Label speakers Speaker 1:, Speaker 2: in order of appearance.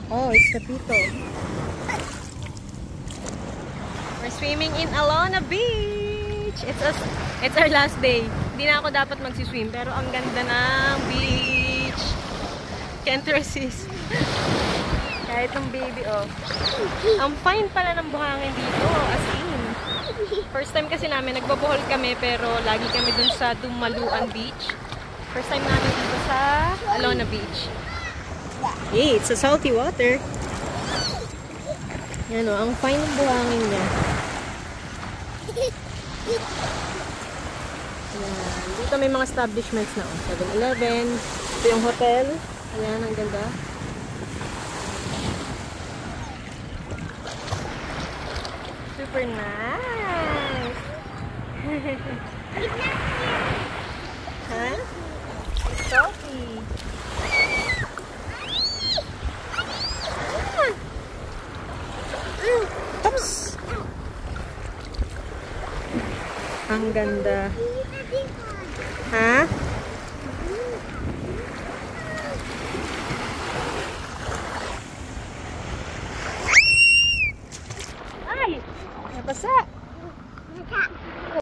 Speaker 1: Oh, it's Capito. We're swimming in Alona Beach. It's our last day. Hindi na ako dapat magsiswim, pero ang ganda ng beach. Can't resist. Kahit ng baby, oh. Ang fine pala ng buhangin dito, as in. First time kasi namin, nagbabohol kami, pero lagi kami dun sa Dumaluan Beach. First time namin dito sa Alona Beach. Hey, it's a salty water. Yan, oh, ang fine ng buhangin niya. Ayan. Dito may mga establishments na, oh. 7-Eleven. Ito yung hotel. Ayan, ang ganda. Super nice. Ha? Coffee. Oops. Ang ganda. Ha? Ay! Napasa!